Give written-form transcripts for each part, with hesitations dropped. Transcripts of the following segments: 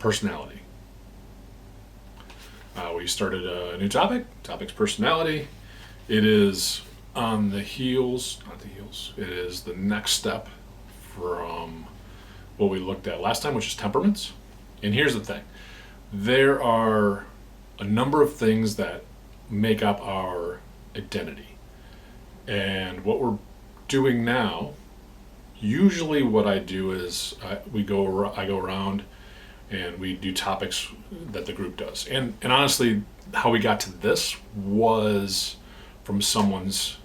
personality. We started a new topic. Topic's personality. It is on the heels, not the heels. It is the next step from what we looked at last time, which is temperaments. And here's the thing. There are a number of things that make up our identity. And what we're doing now, usually what I do is I go around and we do topics that the group does. And honestly, how we got to this was from someone's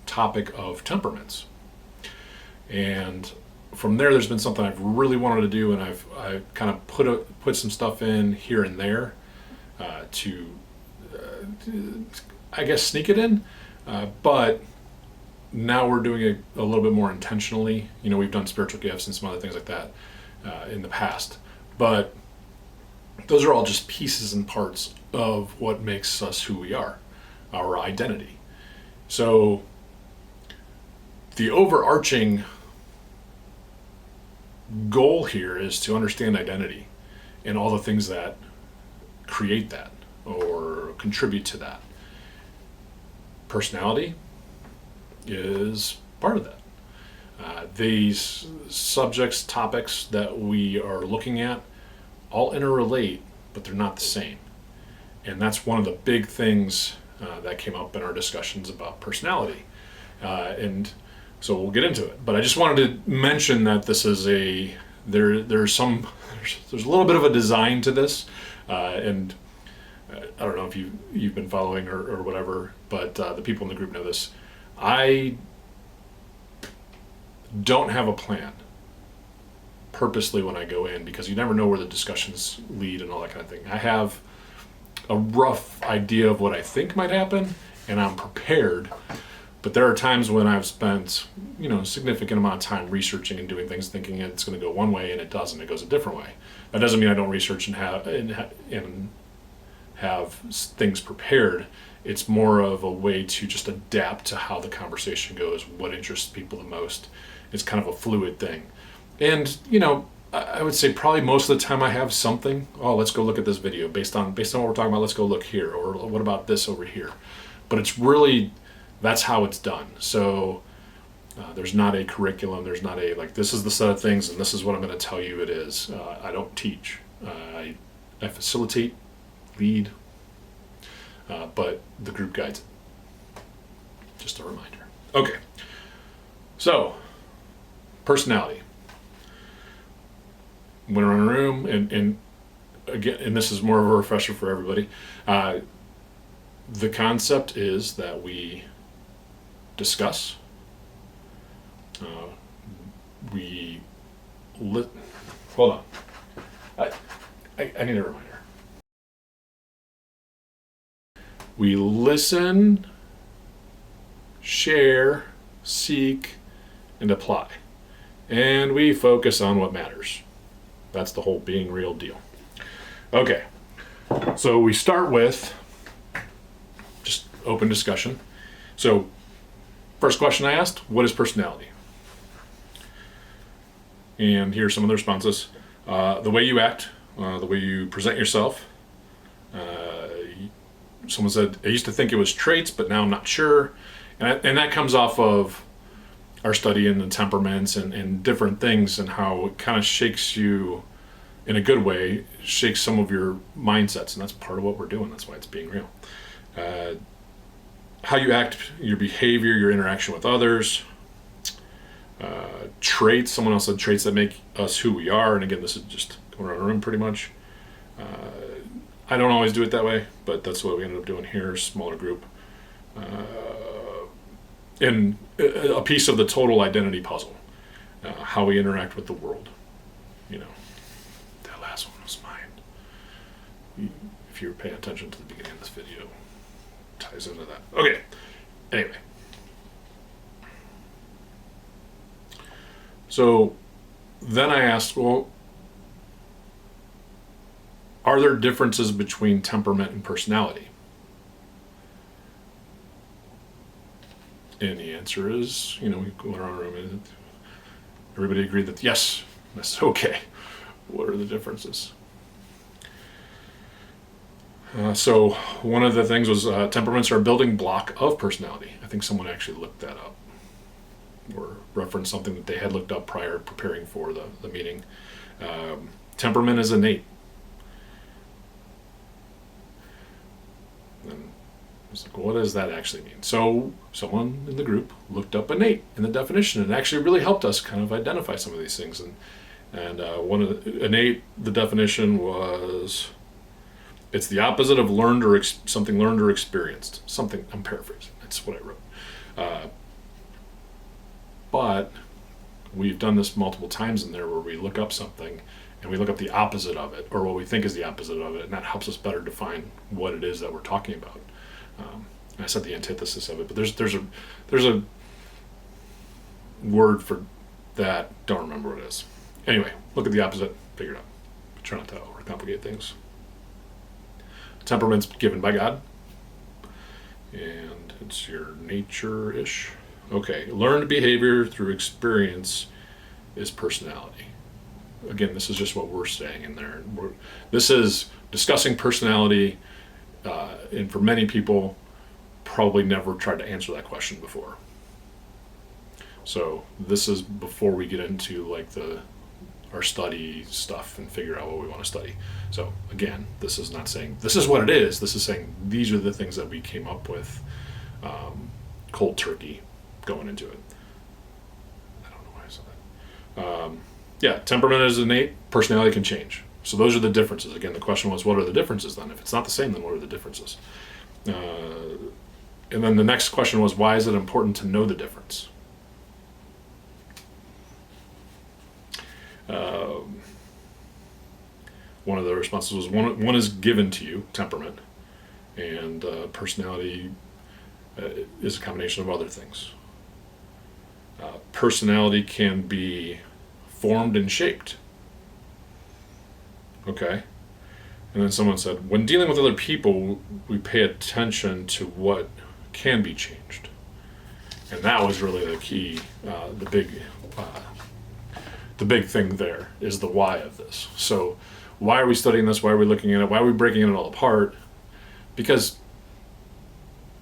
topic of temperaments. And from there's been something I've really wanted to do, and I've kind of put some stuff in here and there to I guess sneak it in, but now we're doing it a little bit more intentionally. We've done spiritual gifts and some other things like that in the past, but those are all just pieces and parts of what makes us who we are, our identity. So the overarching goal here is to understand identity and all the things that create that or contribute to that. Personality is part of that. These subjects, topics that we are looking at all interrelate, but they're not the same. And that's one of the big things that came up in our discussions about personality. And so we'll get into it. But I just wanted to mention that this is there's a little bit of a design to this. And I don't know if you've been following or whatever, but the people in the group know this. I don't have a plan purposely when I go in, because you never know where the discussions lead and all that kind of thing. I have a rough idea of what I think might happen, and I'm prepared. But there are times when I've spent, a significant amount of time researching and doing things, thinking it's going to go one way, and it doesn't. It goes a different way. That doesn't mean I don't research and have things prepared. It's more of a way to just adapt to how the conversation goes, what interests people the most. It's kind of a fluid thing. And, I would say probably most of the time I have something. Oh, let's go look at this video based on what we're talking about. Let's go look here, or what about this over here? But it's really, that's how it's done. So there's not a curriculum. There's not this is the set of things and this is what I'm going to tell you it is. I don't teach. I facilitate, lead, but the group guides it. Just a reminder. Okay. So, personality. Went around a room, and again, and this is more of a refresher for everybody. The concept is that we discuss, hold on. I need a reminder. We listen, share, seek, and apply. And we focus on what matters. That's the whole being real deal. Okay, so we start with just open discussion. So, first question I asked, what is personality? And here's some of the responses. The way you act, the way you present yourself. Someone said, I used to think it was traits, but now I'm not sure. And that comes off of our study in the temperaments and different things, and how it kind of shakes you in a good way, shakes some of your mindsets, and that's part of what we're doing. That's why it's being real. How you act, your behavior, your interaction with others, traits. Someone else said traits that make us who we are, and again, this is just going around the room pretty much. I don't always do it that way, but that's what we ended up doing here, smaller group. And a piece of the total identity puzzle, how we interact with the world. That last one was mine. If you're paying attention to the beginning of this video, ties into that. Okay, anyway. So then I asked, well, are there differences between temperament and personality? And the answer is, we went around the room and everybody agreed that yes, that's okay. What are the differences? So one of the things was temperaments are a building block of personality. I think someone actually looked that up or referenced something that they had looked up prior preparing for the meeting. Temperament is innate. And I was like, well, what does that actually mean? So someone in the group looked up innate in the definition, and it actually really helped us kind of identify some of these things. And one of innate, the definition was, it's the opposite of learned or something learned or experienced. Something, I'm paraphrasing. That's what I wrote. But we've done this multiple times in there where we look up something and we look up the opposite of it, or what we think is the opposite of it, and that helps us better define what it is that we're talking about. I said the antithesis of it, but there's a word for that. Don't remember what it is. Anyway, look at the opposite, figure it out. Try not to overcomplicate things. Temperament's given by God, and it's your nature-ish. Okay, learned behavior through experience is personality. Again, this is just what we're saying in there. This is discussing personality, and for many people, probably never tried to answer that question before. So this is before we get into like our study stuff and figure out what we want to study. So again, this is not saying this is what it is. This is saying these are the things that we came up with, cold turkey, going into it. I don't know why I said that. Yeah, temperament is innate. Personality can change. So those are the differences. Again, the question was, what are the differences then? If it's not the same, then what are the differences? And then the next question was, why is it important to know the difference? One of the responses was one is given to you, temperament, and personality is a combination of other things. Personality can be formed and shaped. Okay? And then someone said, when dealing with other people, we pay attention to what can be changed. And that was really the key, the big thing there is the why of this. So why are we studying this? Why are we looking at it? Why are we breaking it all apart? Because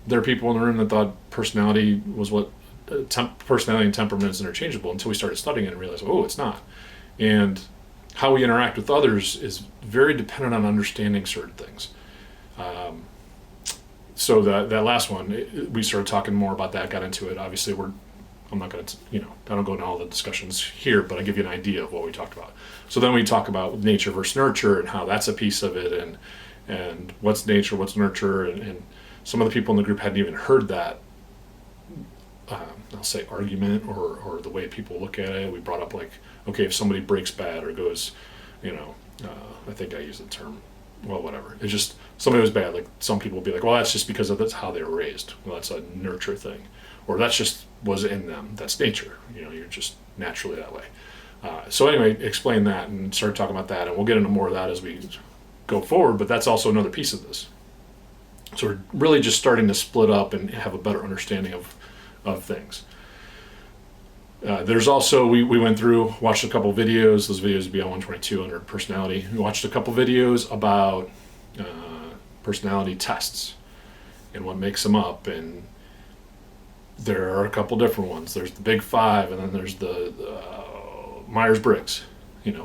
there are people in the room that thought personality was what personality and temperament is interchangeable until we started studying it and realized, oh, it's not. And how we interact with others is very dependent on understanding certain things. So that last one, we started talking more about that, got into it. Obviously, I'm not going to, I don't go into all the discussions here, but I give you an idea of what we talked about. So then we talk about nature versus nurture and how that's a piece of it, and what's nature, what's nurture, and some of the people in the group hadn't even heard that, I'll say argument or the way people look at it. We brought up like, okay, if somebody breaks bad or goes, I think I used the term, well, whatever. It's just somebody was bad. Like some people will be like, well, that's just because that's how they were raised. Well, that's a nurture thing, or that's just was in them. That's nature. You're just naturally that way. So anyway, explain that and start talking about that, and we'll get into more of that as we go forward. But that's also another piece of this. So we're really just starting to split up and have a better understanding of things. There's also, we went through, watched a couple videos. Those videos would be on 122 under personality. We watched a couple videos about personality tests and what makes them up. And there are a couple different ones. There's the Big Five, and then there's the Myers-Briggs.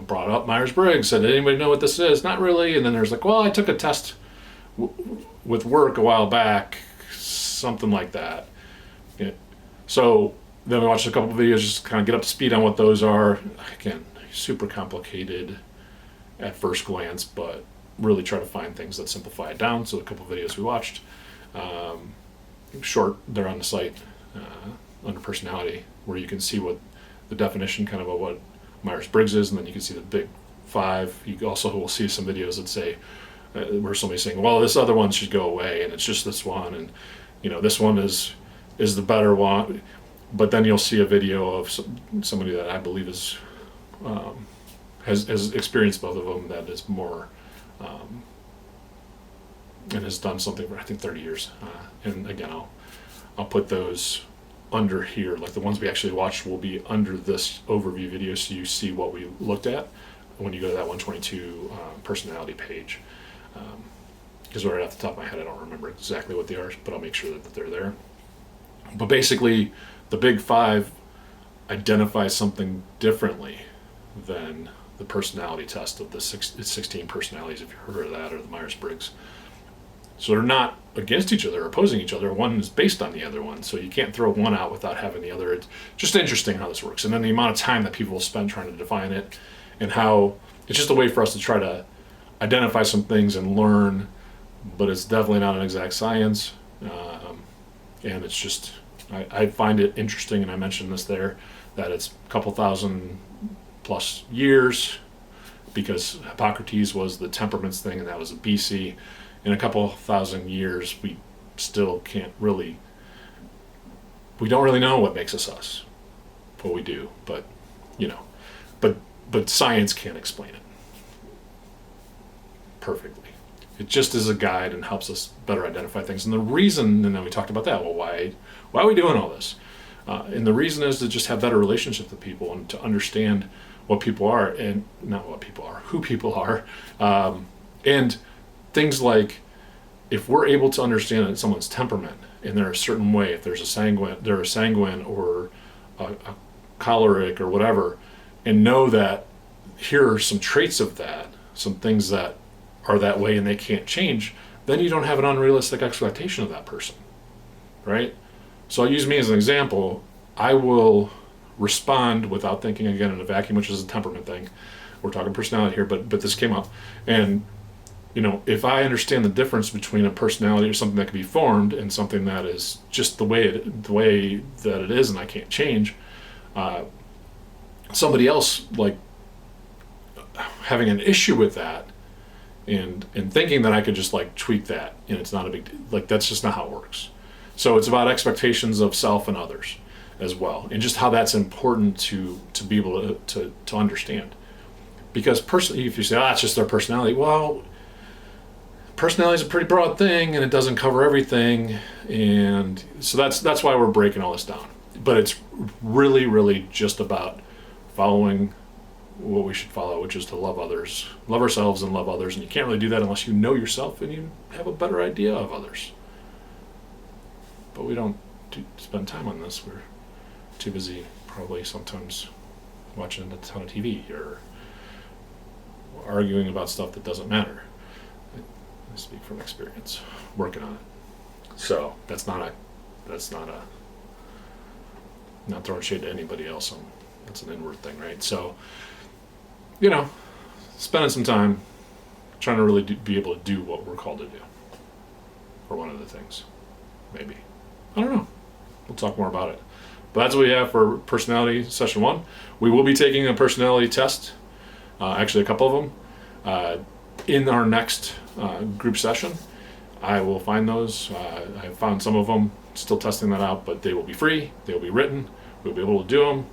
Brought up Myers-Briggs, said, anybody know what this is? Not really. And then there's like, well, I took a test with work a while back, something like that. So then we watched a couple of videos just to kind of get up to speed on what those are. Again, super complicated at first glance, but really try to find things that simplify it down. So a couple of videos we watched, short, they're on the site under personality, where you can see what the definition kind of what Myers-Briggs is, and then you can see the Big Five. You also will see some videos that say, where somebody's saying, well, this other one should go away, and it's just this one, and this one is the better one. But then you'll see a video of somebody that I believe has experienced both of them, that is more and has done something for I think 30 years. And again, I'll put those under here, like the ones we actually watched will be under this overview video, so you see what we looked at when you go to that 122 personality page. because right off the top of my head, I don't remember exactly what they are, but I'll make sure that they're there. But basically, the Big Five identifies something differently than the personality test of the 16 personalities, if you've heard of that, or the Myers-Briggs. So they're not against each other, opposing each other. One is based on the other one, so you can't throw one out without having the other. It's just interesting how this works. And then the amount of time that people will spend trying to define it, and how it's just a way for us to try to identify some things and learn, but it's definitely not an exact science. And it's just, I find it interesting, and I mentioned this there, that it's a couple thousand plus years, because Hippocrates was the temperaments thing, and that was a BC. In a couple thousand years, we still we don't really know what makes us us. Well, we do, but, but science can't explain it perfectly. It just is a guide and helps us better identify things. And the reason, and then we talked about that, well, why are we doing all this? And the reason is to just have better relationships with people and to understand what people are, and not what people are, who people are. And things like, if we're able to understand someone's temperament, and they're a certain way, if they're a sanguine or a choleric or whatever, and know that here are some traits of that, some things that are that way and they can't change, then you don't have an unrealistic expectation of that person, right? So I'll use me as an example. I will respond without thinking, again, in a vacuum, which is a temperament thing. We're talking personality here, but this came up. And, if I understand the difference between a personality or something that can be formed and something that is just the way that it is and I can't change, somebody else, like, having an issue with that, and thinking that I could just like tweak that, and it's not a big deal. Like, that's just not how it works. So it's about expectations of self and others as well, and just how that's important to be able to understand. Because if you say, it's just their personality, well, personality is a pretty broad thing, and it doesn't cover everything, and so that's why we're breaking all this down. But it's really, really just about following what we should follow, which is to love others, love ourselves, and love others. And you can't really do that unless you know yourself and you have a better idea of others. But we don't spend time on this. We're too busy, probably sometimes watching a ton of TV or arguing about stuff that doesn't matter. I speak from experience, working on it. So that's not not throwing shade to anybody else. That's an inward thing, right? So, spending some time trying to really be able to do what we're called to do. Or one of the things, maybe. I don't know. We'll talk more about it. But that's what we have for personality session 1. We will be taking a personality test, actually a couple of them, in our next group session. I will find those. I found some of them, still testing that out, but they will be free. They will be written. We'll be able to do them.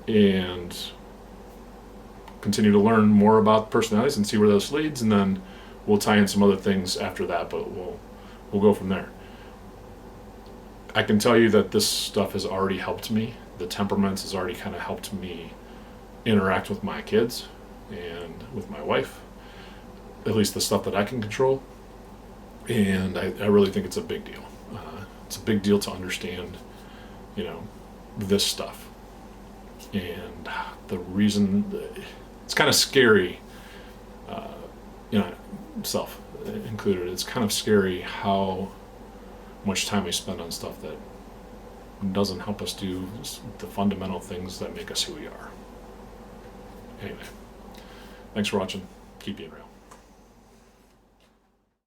And continue to learn more about personalities and see where this leads, and then we'll tie in some other things after that, but we'll go from there. I can tell you that this stuff has already helped me. The temperaments has already kind of helped me interact with my kids and with my wife, at least the stuff that I can control. And I really think it's a big deal. It's a big deal to understand, this stuff. And the reason, it's kind of scary, self included, it's kind of scary how much time we spend on stuff that doesn't help us do the fundamental things that make us who we are. Anyway, thanks for watching. Keep being real.